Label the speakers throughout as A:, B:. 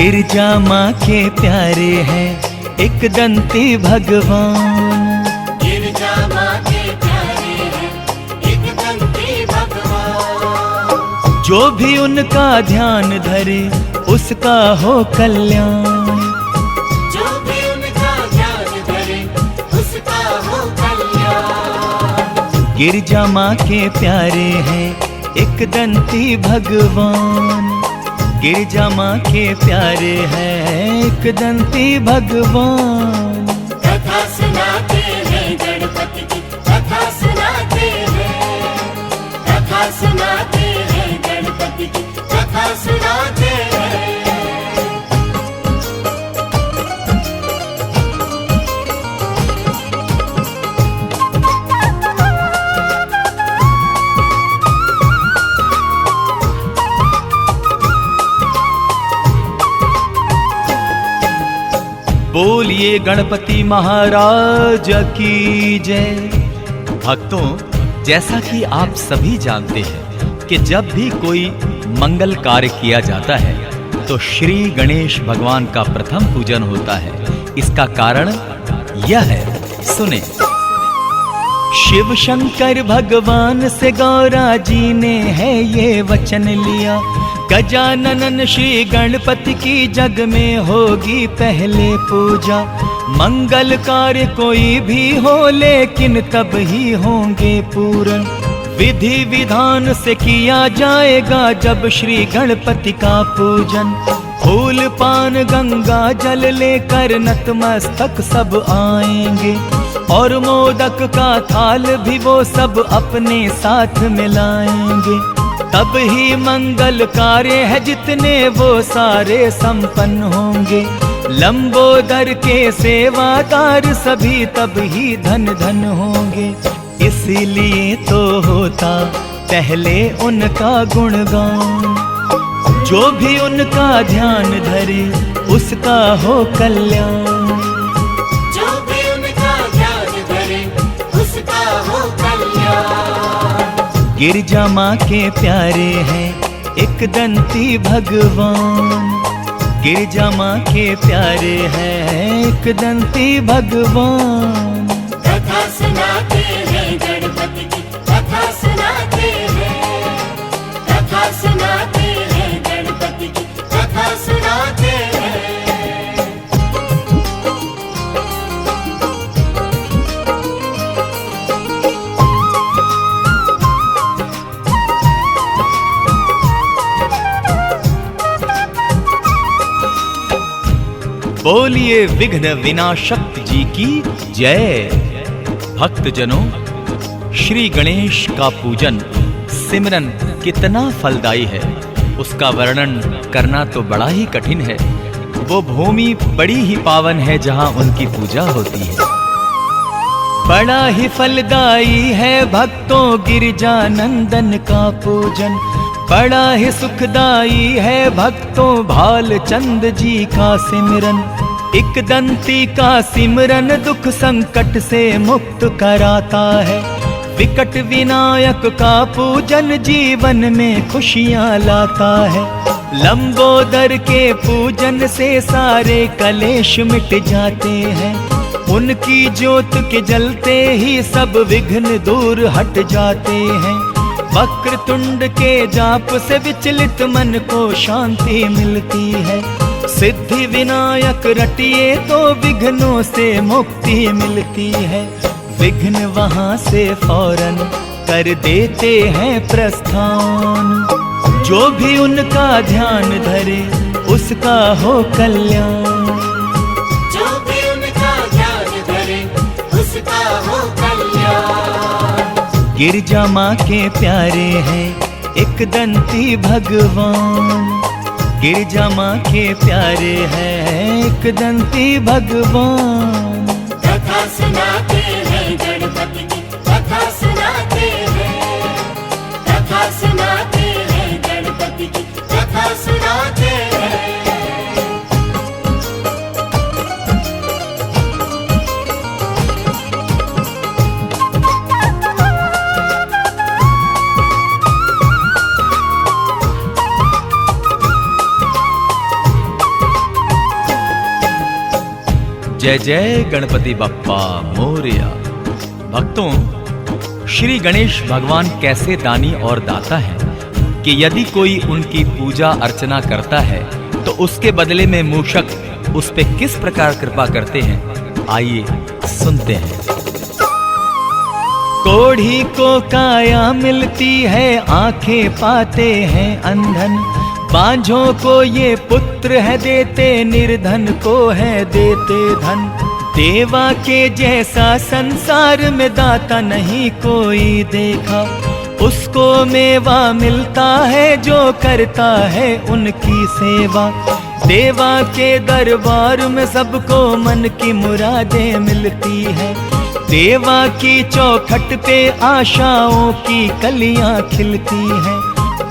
A: गिरजा माँ के प्यारे हैं एक दंती भगवान।
B: गिरजा माँ के प्यारे हैं एक दंती भगवान।
A: जो भी उनका ध्यान धरे उसका हो कल्याण।
B: जो भी उनका ध्यान धरे उसका हो कल्याण।
A: गिरजा माँ के प्यारे हैं एक दंती भगवान। गिरजा माँ के प्यारे हैं एक दंती भगवान।
B: कथा सुनाते हैं गणपति की, कथा सुनाते हैं, कथा सुनाते हैं गणपति की, कथा सुनाते हैं।
A: बोलिए गणपति महाराज की जय। भक्तों, जैसा कि आप सभी जानते हैं कि जब भी कोई मंगल कार्य किया जाता है तो श्री गणेश भगवान का प्रथम पूजन होता है। इसका कारण यह है, सुने। शिव शंकर भगवान से गौरा जी ने है ये वचन लिया, गजानन श्री गणपति की जग में होगी पहले पूजा। मंगल कार्य कोई भी हो लेकिन तब ही होंगे पूर्ण। विधि विधान से किया जाएगा जब श्री गणपति का पूजन। फूल पान गंगा जल लेकर नतमस्तक सब आएंगे और मोदक का थाल भी वो सब अपने साथ मिलाएंगे। तब ही मंगल कार्य है जितने वो सारे संपन्न होंगे। लंबोदर के सेवादार सभी तब ही धन धन होंगे। इसीलिए तो होता पहले उनका गुणगान। जो भी उनका ध्यान धरे उसका हो कल्याण।
B: जो भी उनका ध्यान धरे उसका हो कल्याण।
A: गिरजा माँ के प्यारे हैं एक दंती भगवान। गिरजा माँ के प्यारे हैं एक दंती भगवान।
B: कथा सुनाते हैं गणपति की, कथा सुनाते हैं, कथा सुनाते हैं गणपति की, कथा सुनाते हैं।
A: बोलिए विघ्न विनाशक जी की जय। भक्तजनों, श्री गणेश का पूजन सिमरन कितना फलदायी है उसका वर्णन करना तो बड़ा ही कठिन है। वो भूमि बड़ी ही पावन है जहां उनकी पूजा होती है। बड़ा ही फलदायी है भक्तों गिरजा नंदन का पूजन। बड़ा ही सुखदाई है भक्तों भाल चंद जी का सिमरन। एक दंती का सिमरन दुख संकट से मुक्त कराता है। विकट विनायक का पूजन जीवन में खुशियां लाता है। लंबोदर के पूजन से सारे कलेश मिट जाते हैं। उनकी ज्योत के जलते ही सब विघ्न दूर हट जाते हैं। वक्रतुंड के जाप से विचलित मन को शांति मिलती है। सिद्धि विनायक रटिए तो विघ्नों से मुक्ति मिलती है। विघ्न वहां से फौरन कर देते हैं प्रस्थान। जो भी उनका ध्यान धरे उसका हो कल्याण।
B: जो भी उनका ध्यान धरे उसका हो कल्याण।
A: गिरजा माँ के प्यारे हैं एक दंती भगवान। गिरजा माँ के प्यारे हैं एक दंती भगवान।
B: कथा सुनाते हैं गणपति की, कथा सुनाते हैं, कथा सुनाते हैं गणपति की, कथा सुनाते हैं।
A: जय जय गणपति बप्पा मोरया। भक्तों, श्री गणेश भगवान कैसे दानी और दाता हैं कि यदि कोई उनकी पूजा अर्चना करता है तो उसके बदले में मूषक उस पे किस प्रकार कृपा करते हैं, आइए सुनते हैं। कोढ़ी को काया मिलती है, आंखें पाते हैं अंधन, बांझों को ये पुत्र है देते, निर्धन को है देते धन। देवा के जैसा संसार में दाता नहीं कोई देखा, उसको मेवा मिलता है जो करता है उनकी सेवा। देवा के दरबार में सबको मन की मुरादें मिलती है, देवा की चौखट पे आशाओं की कलियां खिलती हैं।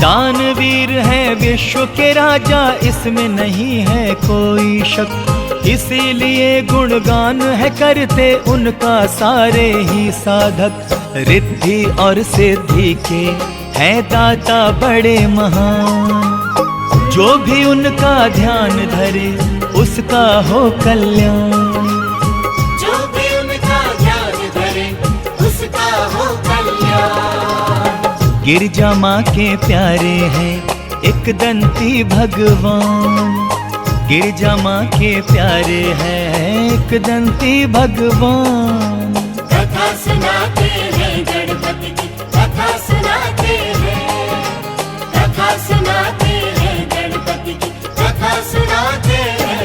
A: दानवीर है विश्व के राजा, इसमें नहीं है कोई शक, इसीलिए गुणगान है करते उनका सारे ही साधक। रिद्धि और सिद्धि के है दाता बड़े महान, जो भी उनका ध्यान धरे उसका हो कल्याण।
B: जो भी उनका ध्यान धरे उसका हो कल्याण।
A: गिरजा माँ के प्यारे हैं एक दंती भगवान, गिरजा माँ के प्यारे हैं एक दंती भगवान।
B: कथा सुनाते हैं गणपति की, कथा सुनाते हैं, कथा सुनाते हैं गणपति की, कथा सुनाते हैं।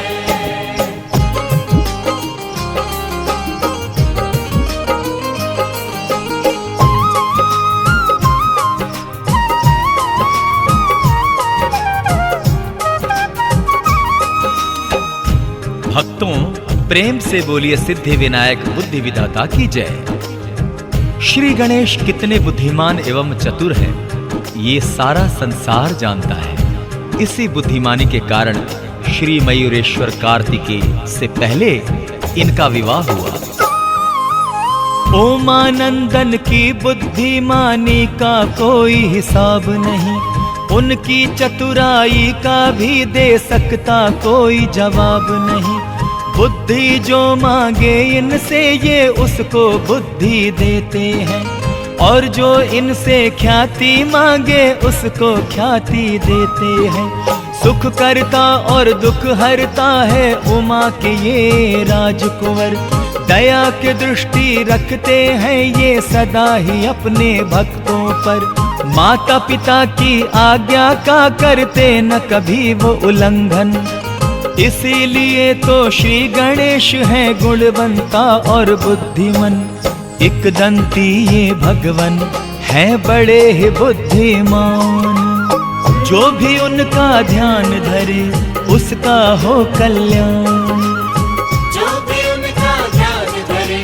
A: भक्तों, प्रेम से बोलिए सिद्धि विनायक बुद्धि विधाता की जय। श्री गणेश कितने बुद्धिमान एवं चतुर हैं, ये सारा संसार जानता है। इसी बुद्धिमानी के कारण श्री मयूरेश्वर कार्तिकेय से पहले इनका विवाह हुआ। ओमानंदन की बुद्धिमानी का कोई हिसाब नहीं, उनकी चतुराई का भी दे सकता कोई जवाब नहीं। बुद्धि जो मांगे इनसे ये उसको बुद्धि देते हैं, और जो इनसे ख्याति मांगे उसको ख्याति देते हैं। सुख करता और दुख हरता है उमा के ये राजकुंवर, दया की दृष्टि रखते हैं ये सदा ही अपने भक्तों पर। माता पिता की आज्ञा का करते न कभी वो उल्लंघन, इसीलिए तो श्री गणेश हैं गुणवंता और बुद्धिमन। एक दंती ये भगवन है बड़े ही बुद्धिमान, जो भी उनका ध्यान धरे उसका हो कल्याण।
B: जो भी उनका ध्यान धरे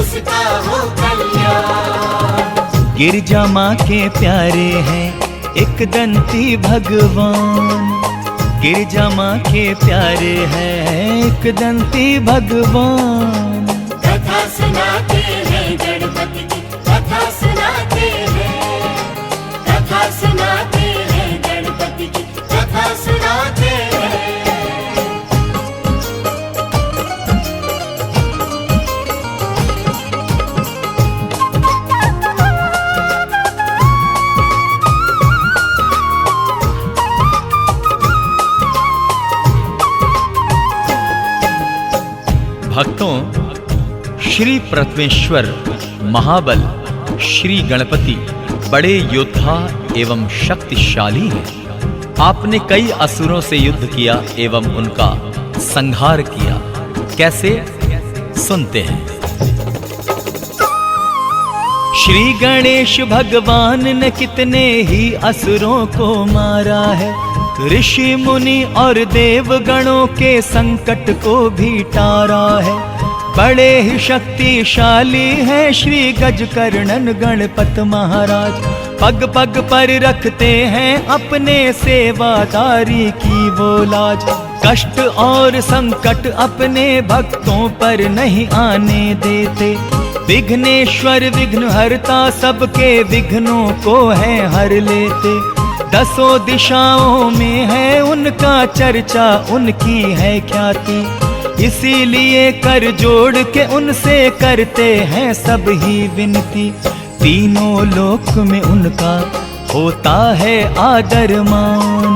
B: उसका हो कल्याण।
A: गिरजा माँ के प्यारे हैं एक दंती भगवान, गिरजा माँ के प्यारे हैं एक दंती भगवान।
B: कथा सुनाते हैं गणपति की, कथा सुनाते हैं, कथा सुनाते हैं गणपति की, कथा सुनाते हैं।
A: भक्तों, श्री प्रथमेश्वर महाबल श्री गणपति बड़े योद्धा एवं शक्तिशाली हैं। आपने कई असुरों से युद्ध किया एवं उनका संहार किया। कैसे, सुनते हैं। श्री गणेश भगवान ने कितने ही असुरों को मारा है, ऋषि मुनि और देव गणों के संकट को भी टारा है। बड़े ही शक्तिशाली हैं श्री गजकर्णन गणपत महाराज, पग पग पर रखते हैं अपने सेवादारी की वो लाज। कष्ट और संकट अपने भक्तों पर नहीं आने देते, विघ्नेश्वर विघ्न हरता सबके विघ्नों को है हर लेते। दसों दिशाओं में है उनका चर्चा, उनकी है ख्याति, इसीलिए कर जोड़ के उनसे करते हैं सब ही विनती। तीनों लोक में उनका होता है आदर मान।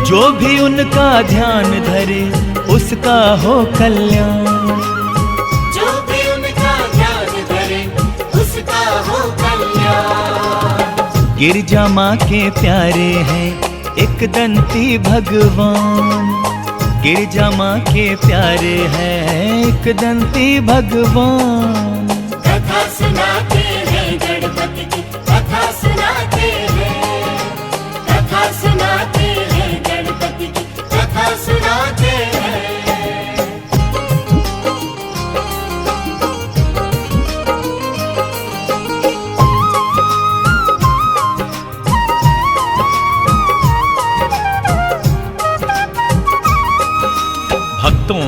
A: जो भी उनका ध्यान धरे उसका हो कल्याण।
B: जो भी उनका ध्यान धरे उसका हो कल्याण।
A: गिरजा माँ के प्यारे हैं एक दंती भगवान। गिरजा माँ के प्यारे हैं एक दंती भगवान।
B: कथा सुनाते हैं गणपति की, कथा सुनाते हैं, कथा सुनाते हैं गणपति की, कथा सुनाते हैं।
A: भक्तों,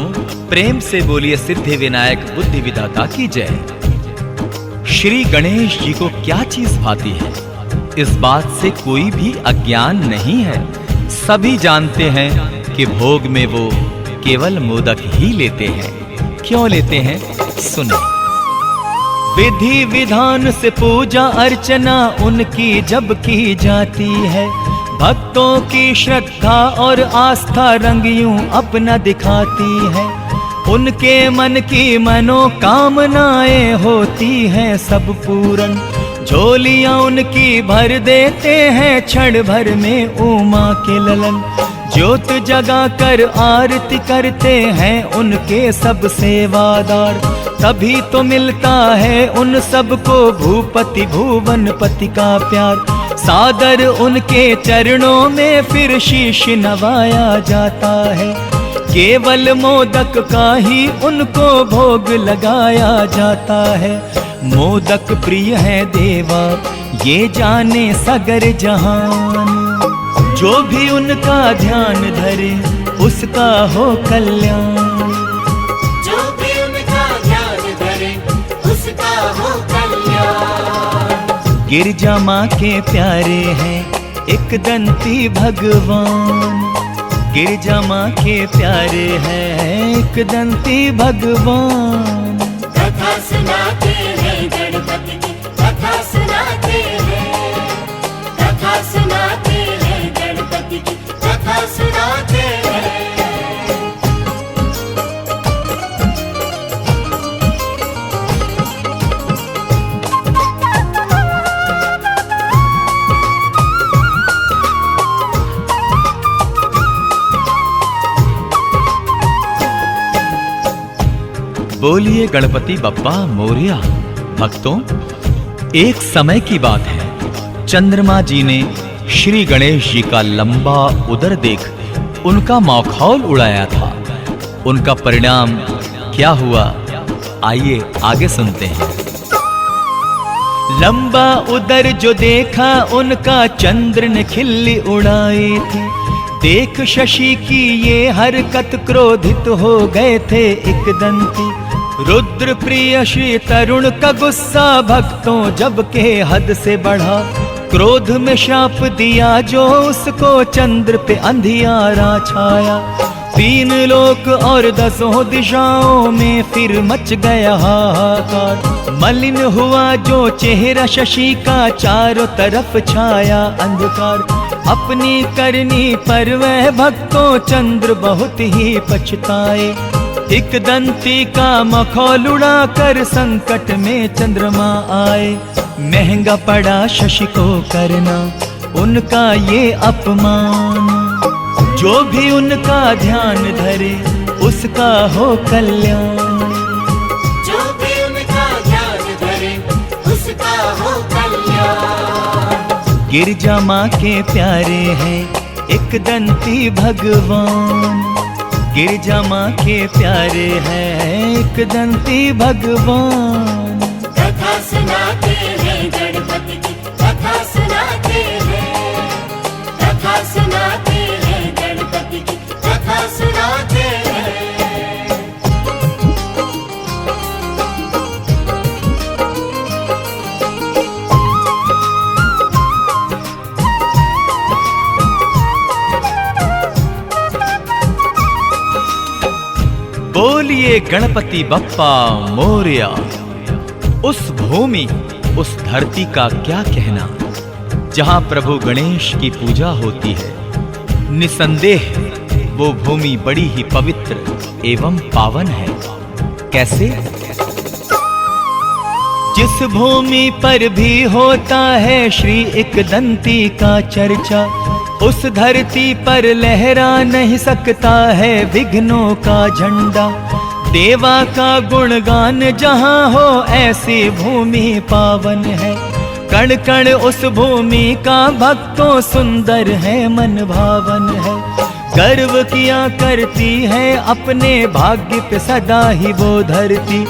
A: प्रेम से बोलिए सिद्धि विनायक बुद्धि विधाता की जय। श्री गणेश जी को क्या चीज भाती है, इस बात से कोई भी अज्ञान नहीं है। सभी जानते हैं कि भोग में वो केवल मोदक ही लेते हैं। क्यों लेते हैं, सुने। विधि विधान से पूजा अर्चना उनकी जब की जाती है, भक्तों की श्रद्धा और आस्था रंग यूं अपना दिखाती है। उनके मन की मनोकामनाएं होती हैं सब पूरन। झोलियां उनकी भर देते हैं क्षण भर में उमा के ललन। ज्योत जगा कर आरती करते हैं उनके सब सेवादार। तभी तो मिलता है उन सबको भूपति भुवनपति का प्यार। सादर उनके चरणों में फिर शीश नवाया जाता है। केवल मोदक का ही उनको भोग लगाया जाता है। मोदक प्रिय है देवा ये जाने सगर जहान। जो भी उनका ध्यान धरे उसका हो कल्याण।
B: जो भी उनका ध्यान धरे उसका हो कल्याण।
A: गिरजा माँ के प्यारे हैं एक दंती भगवान। गिरजा माँ के प्यारे हैं एक दंती भगवान।
B: कथा सुनाते हैं गणपति की, कथा सुनाते हैं, कथा सुनाते हैं गणपति की, कथा सुनाते हैं।
A: बोलिए गणपति बप्पा मोरिया। भक्तों, एक समय की बात है, चंद्रमा जी ने श्री गणेश जी का लंबा उदर देख उनका मखौल उड़ाया था। उनका परिणाम क्या हुआ, आइए आगे सुनते हैं। लंबा उदर जो देखा उनका चंद्र ने खिल्ली उड़ाई थी। देख शशि की ये हरकत क्रोधित हो गए थे एक दंती। रुद्र प्रिय श्री तरुण का गुस्सा भक्तों जब के हद से बढ़ा। क्रोध में शाप दिया जो उसको चंद्र पे अंधियारा छाया। तीन लोक और 10 दिशाओं में फिर मच गया हाहाकार। मलिन हुआ जो चेहरा शशि का, चारों तरफ छाया अंधकार। अपनी करनी पर वह भक्तों चंद्र बहुत ही पछताए। एक दंती का मखौल उड़ा कर संकट में चंद्रमा आए। महंगा पड़ा शशि को करना उनका ये अपमान। जो भी उनका ध्यान धरे उसका हो कल्याण।
B: जो भी उनका ध्यान धरे उसका हो कल्याण।
A: गिरजा माँ के प्यारे हैं एक दंती भगवान। गिरजा माँ के प्यारे हैं एक दंती भगवान।
B: कथा सुनाते हैं गणपति की, कथा सुनाते हैं, कथा सुनाते हैं गणपति की, कथा सुनाते हैं।
A: बोलिए गणपति बप्पा मोरया। उस भूमि, उस धरती का क्या कहना, जहां प्रभु गणेश की पूजा होती है। निसंदेह वो भूमि बड़ी ही पवित्र एवं पावन है। कैसे? जिस भूमि पर भी होता है श्री एकदंती का चर्चा, उस धरती पर लहरा नहीं सकता है विघ्नों का झंडा। देवा का गुणगान जहाँ हो ऐसी भूमि पावन है। कण कण उस भूमि का भक्तों सुंदर है, मन भावन है। गर्व किया करती है अपने भाग्य पे सदा ही वो धरती,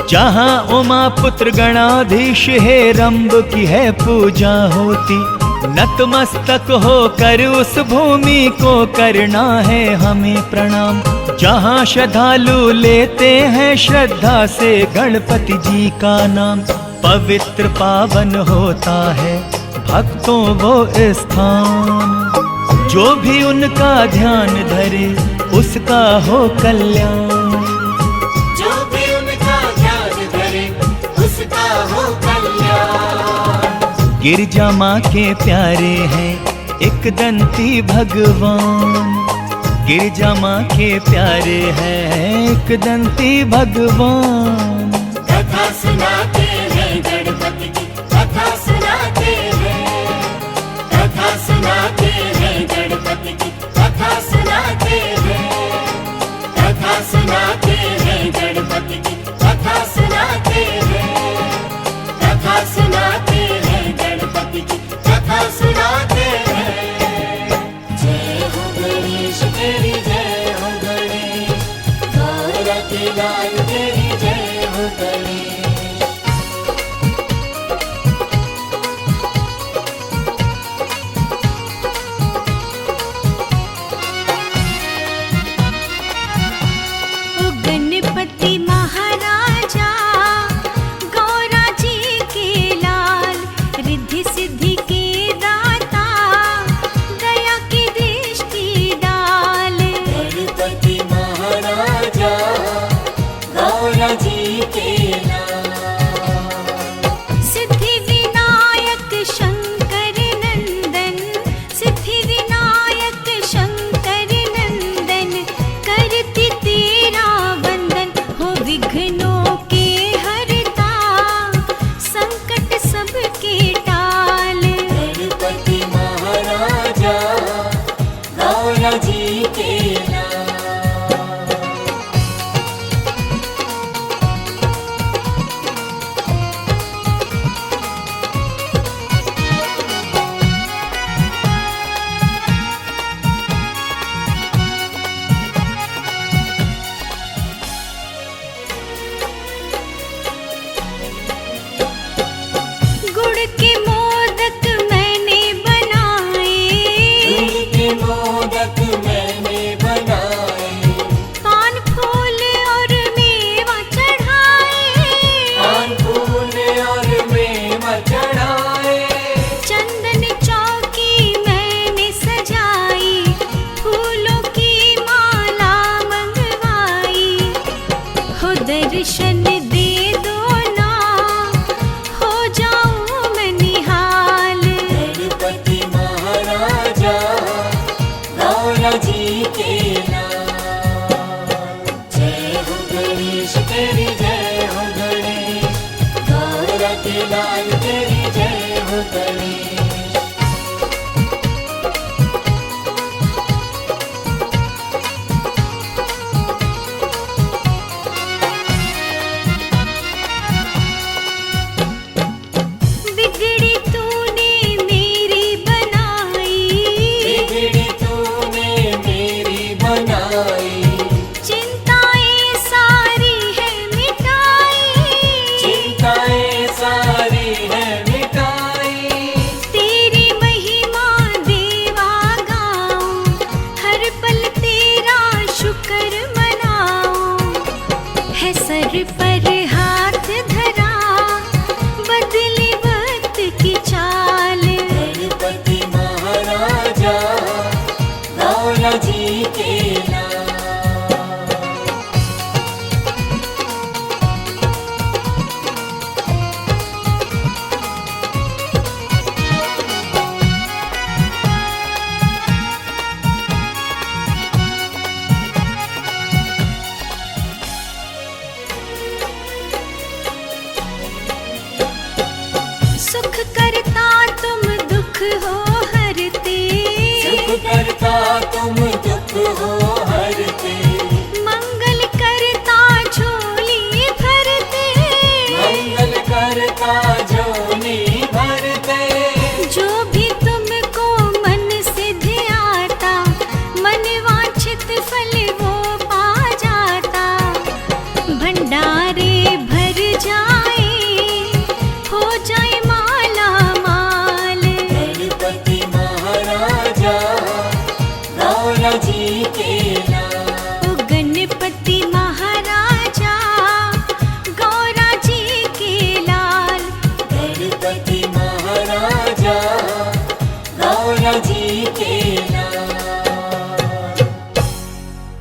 A: जहाँ उमा पुत्र गणाधीश है रंब की है पूजा होती। नतमस्तक होकर उस भूमि को करना है हमें प्रणाम, जहाँ श्रद्धालु लेते हैं श्रद्धा से गणपति जी का नाम। पवित्र पावन होता है भक्तों वो स्थान, जो भी उनका ध्यान धरे उसका हो कल्याण। गिरजा माँ के प्यारे हैं एक दंती भगवान, गिरजा माँ के प्यारे हैं एक दंती भगवान।
B: कथा सुनाते हैं गणपति की, कथा सुनाते हैं, कथा सुनाते हैं गणपति की, कथा सुनाते हैं, कथा सुनाते हैं गणपति की, कथा सुनाते हैं, कथा सुनाते हैं गणपति की, कथा सुनाते हैं। जय हो गणेश तेरी जय हो गणेश, गौरा के लाल तेरी जय हो गणेश।
C: ओ गणपति महाराजा, गौरा जी के लाल, रिद्धि सिद्धि के दाता, दया की दृष्टि डाल।
B: गणपति महाराजा, गौरा जी के लाल,
C: सिद्धि विनायक शंकर नंदन, सिद्धि विनायक शंकर नंदन, करती तेरा वंदन। हो विघ्नों के हरता, संकट सबके टाल।
B: गणपति महाराजा, गौरा जी के लाल।
C: गुड़ के मोदक मैंने बनाए,
B: उनके मोदक मैंने बनाए,
C: पान फूल और मेवा चढ़ाए,
B: पान फूल और मेवा चढ़ाए।
C: चंदन चौकी मैंने सजाई, फूलों की माला मंगवाई। हो दर्शन दे दो ना, हो जाऊं मैं निहाल।
B: गणपति महाराजा, गौरा जी के लाल। जय हो गणेश तेरी जय हो गणेश, गौरा के लाल तेरी जय हो गणेश।
C: बिगड़ी तूने मेरी बनाई,
B: बिगड़ी तूने मेरी बनाई,
C: चिंताएं सारी है मिटाई।
B: चिंताएं सारी है मिटाई।
C: तेरी महिमा देवा गाऊं, हर पल तेरा शुक्र मनाऊं। है सर पर हाथ धरा, बदली वक्त की चाल।
B: गणपति महाराजा, गौरा जी के लाल। लाल।
C: ओ गणपति महाराजा गौरा जी के लाल।
B: गणपति महाराजा गौरा जी के